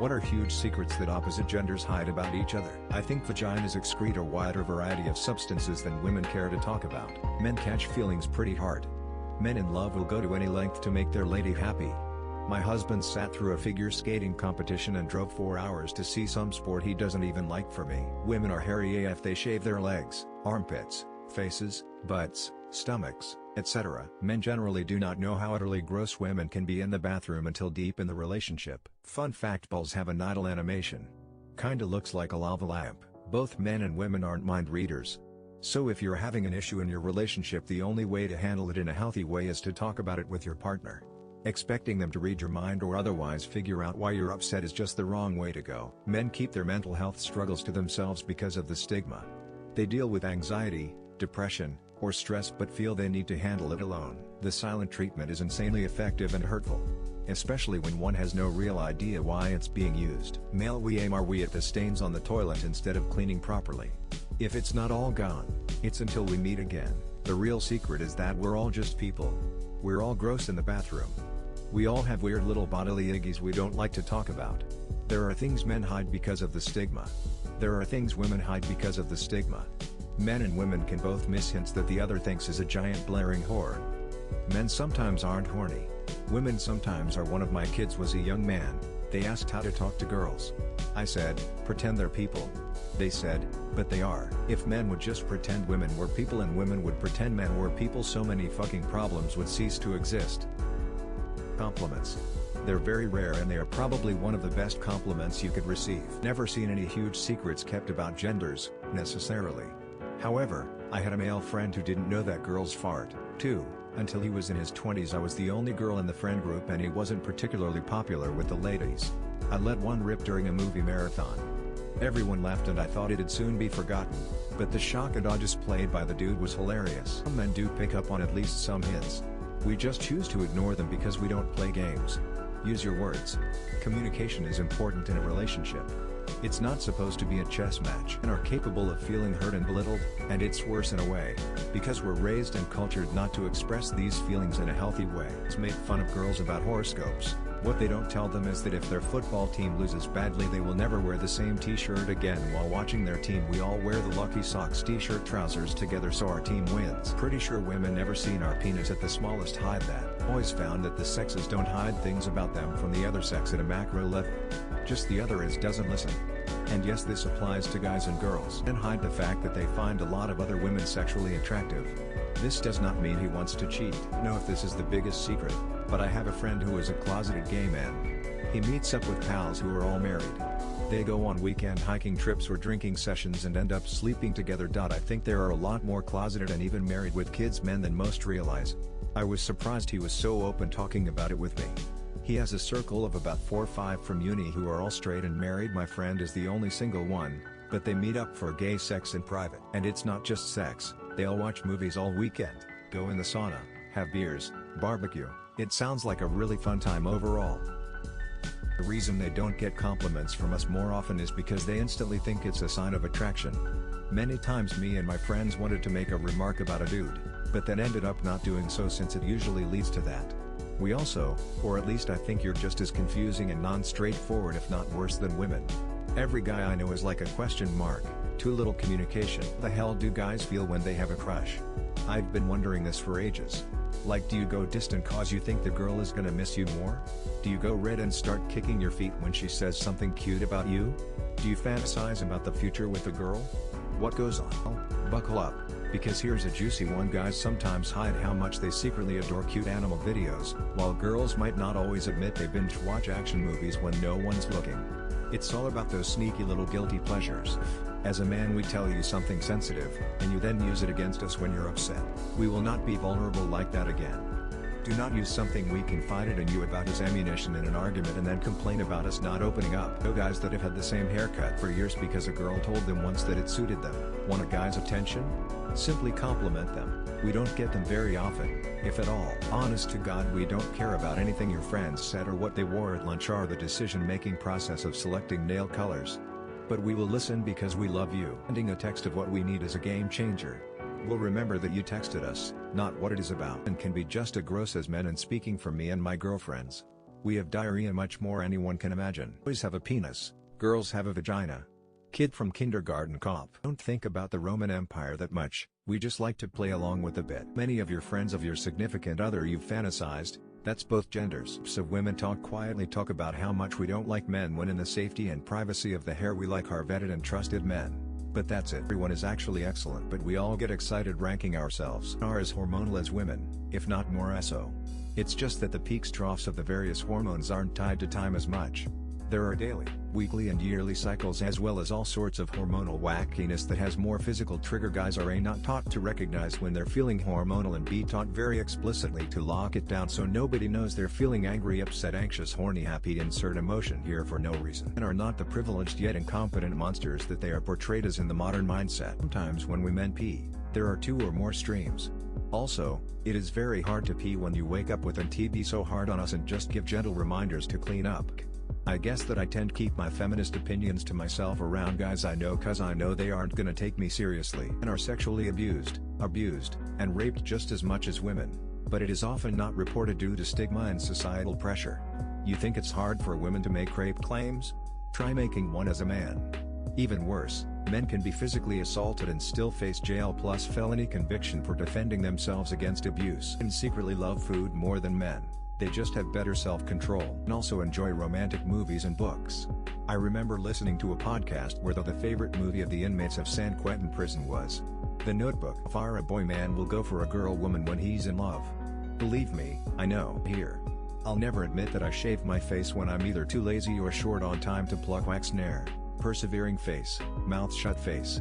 What are huge secrets that opposite genders hide about each other? I think vaginas excrete a wider variety of substances than women care to talk about. Men catch feelings pretty hard. Men in love will go to any length to make their lady happy. My husband sat through a figure skating competition and drove 4 hours to see some sport he doesn't even like for me. Women are hairy AF, they shave their legs, armpits, faces, butts, stomachs, etc. Men generally do not know how utterly gross women can be in the bathroom until deep in the relationship. Fun fact, balls have a nidal animation. Kinda looks like a lava lamp. Both men and women aren't mind readers. So if you're having an issue in your relationship, the only way to handle it in a healthy way is to talk about it with your partner. Expecting them to read your mind or otherwise figure out why you're upset is just the wrong way to go. Men keep their mental health struggles to themselves because of the stigma. They deal with anxiety, depression, or stress but feel they need to handle it alone. The silent treatment is insanely effective and hurtful. Especially when one has no real idea why it's being used. Male, we aim our we at the stains on the toilet instead of cleaning properly. If it's not all gone, it's until we meet again. The real secret is that we're all just people. We're all gross in the bathroom. We all have weird little bodily iggies we don't like to talk about. There are things men hide because of the stigma. There are things women hide because of the stigma. Men and women can both miss hints that the other thinks is a giant blaring horn. Men sometimes aren't horny. Women sometimes are. One of my kids was a young man. They asked how to talk to girls. I said, pretend they're people. They said, but they are. If men would just pretend women were people and women would pretend men were people, so many fucking problems would cease to exist. Compliments. They're very rare and they are probably one of the best compliments you could receive. Never seen any huge secrets kept about genders, necessarily. However, I had a male friend who didn't know that girls fart, too, until he was in his 20s. I was the only girl in the friend group and he wasn't particularly popular with the ladies. I let one rip during a movie marathon. Everyone laughed and I thought it'd soon be forgotten, but the shock and awe displayed by the dude was hilarious. Some men do pick up on at least some hints. We just choose to ignore them because we don't play games. Use your words. Communication is important in a relationship. It's not supposed to be a chess match. Men are capable of feeling hurt and belittled, and it's worse in a way, because we're raised and cultured not to express these feelings in a healthy way. It's made fun of girls about horoscopes. What they don't tell them is that if their football team loses badly, they will never wear the same t-shirt again while watching their team. We all wear the Lucky Socks t-shirt trousers together so our team wins. Pretty sure women never seen our penis at the smallest hide that. Always found that the sexes don't hide things about them from the other sex at a macro level. Just the other is doesn't listen. And yes, this applies to guys and girls. Men hide the fact that they find a lot of other women sexually attractive. This does not mean he wants to cheat. No, if this is the biggest secret, but I have a friend who is a closeted gay man. He meets up with pals who are all married. They go on weekend hiking trips or drinking sessions and end up sleeping together. I think there are a lot more closeted and even married with kids men than most realize. I was surprised he was so open talking about it with me. He has a circle of about 4 or 5 from uni who are all straight and married. My friend is the only single one, but they meet up for gay sex in private. And it's not just sex, they'll watch movies all weekend, go in the sauna, have beers, barbecue. It sounds like a really fun time overall. The reason they don't get compliments from us more often is because they instantly think it's a sign of attraction. Many times me and my friends wanted to make a remark about a dude, but then ended up not doing so since it usually leads to that. We also, or at least I think you're just as confusing and non-straightforward if not worse than women. Every guy I know is like a question mark, too little communication. The hell do guys feel when they have a crush? I've been wondering this for ages. Like, do you go distant cause you think the girl is gonna miss you more? Do you go red and start kicking your feet when she says something cute about you? Do you fantasize about the future with the girl? What goes on? Buckle up, because here's a juicy one. Guys sometimes hide how much they secretly adore cute animal videos, while girls might not always admit they binge watch action movies when no one's looking. It's all about those sneaky little guilty pleasures. As a man, we tell you something sensitive, and you then use it against us when you're upset. We will not be vulnerable like that again. Do not use something we confided in you about as ammunition in an argument and then complain about us not opening up. Know guys that have had the same haircut for years because a girl told them once that it suited them. Want a guy's attention? Simply compliment them. We don't get them very often, if at all. Honest to God, we don't care about anything your friends said or what they wore at lunch or the decision-making process of selecting nail colors. But we will listen because we love you. Sending a text of what we need is a game changer. We'll remember that you texted us, not what it is about. And can be just as gross as men, and speaking for me and my girlfriends. We have diarrhea, much more anyone can imagine. Boys have a penis, girls have a vagina. Kid from kindergarten cop. Don't think about the Roman Empire that much, we just like to play along with a bit. Many of your friends of your significant other you've fantasized, that's both genders. So women quietly talk about how much we don't like men when in the safety and privacy of the hair we like our vetted and trusted men. But that's it. Everyone is actually excellent, but we all get excited ranking ourselves are as hormonal as women, if not more so. It's just that the peaks troughs of the various hormones aren't tied to time as much. There are daily, weekly and yearly cycles as well as all sorts of hormonal wackiness that has more physical trigger. Guys are A, not taught to recognize when they're feeling hormonal, and B, taught very explicitly to lock it down so nobody knows they're feeling angry, upset, anxious, horny, happy. Insert emotion here for no reason. And are not the privileged yet incompetent monsters that they are portrayed as in the modern mindset. Sometimes when we men pee, there are 2 or more streams. Also, it is very hard to pee when you wake up with an TB so hard on us and just give gentle reminders to clean up. I guess that I tend to keep my feminist opinions to myself around guys I know, cause I know they aren't gonna take me seriously and are sexually abused, and raped just as much as women, but it is often not reported due to stigma and societal pressure. You think it's hard for women to make rape claims? Try making one as a man. Even worse, men can be physically assaulted and still face jail plus felony conviction for defending themselves against abuse. And secretly love food more than men. They just have better self-control and also enjoy romantic movies and books. I remember listening to a podcast where the favorite movie of the inmates of San Quentin prison was The Notebook. How far a boy man will go for a girl woman when he's in love. Believe me, I know. Here, I'll never admit that I shave my face when I'm either too lazy or short on time to pluck wax nair. Persevering face, mouth shut face.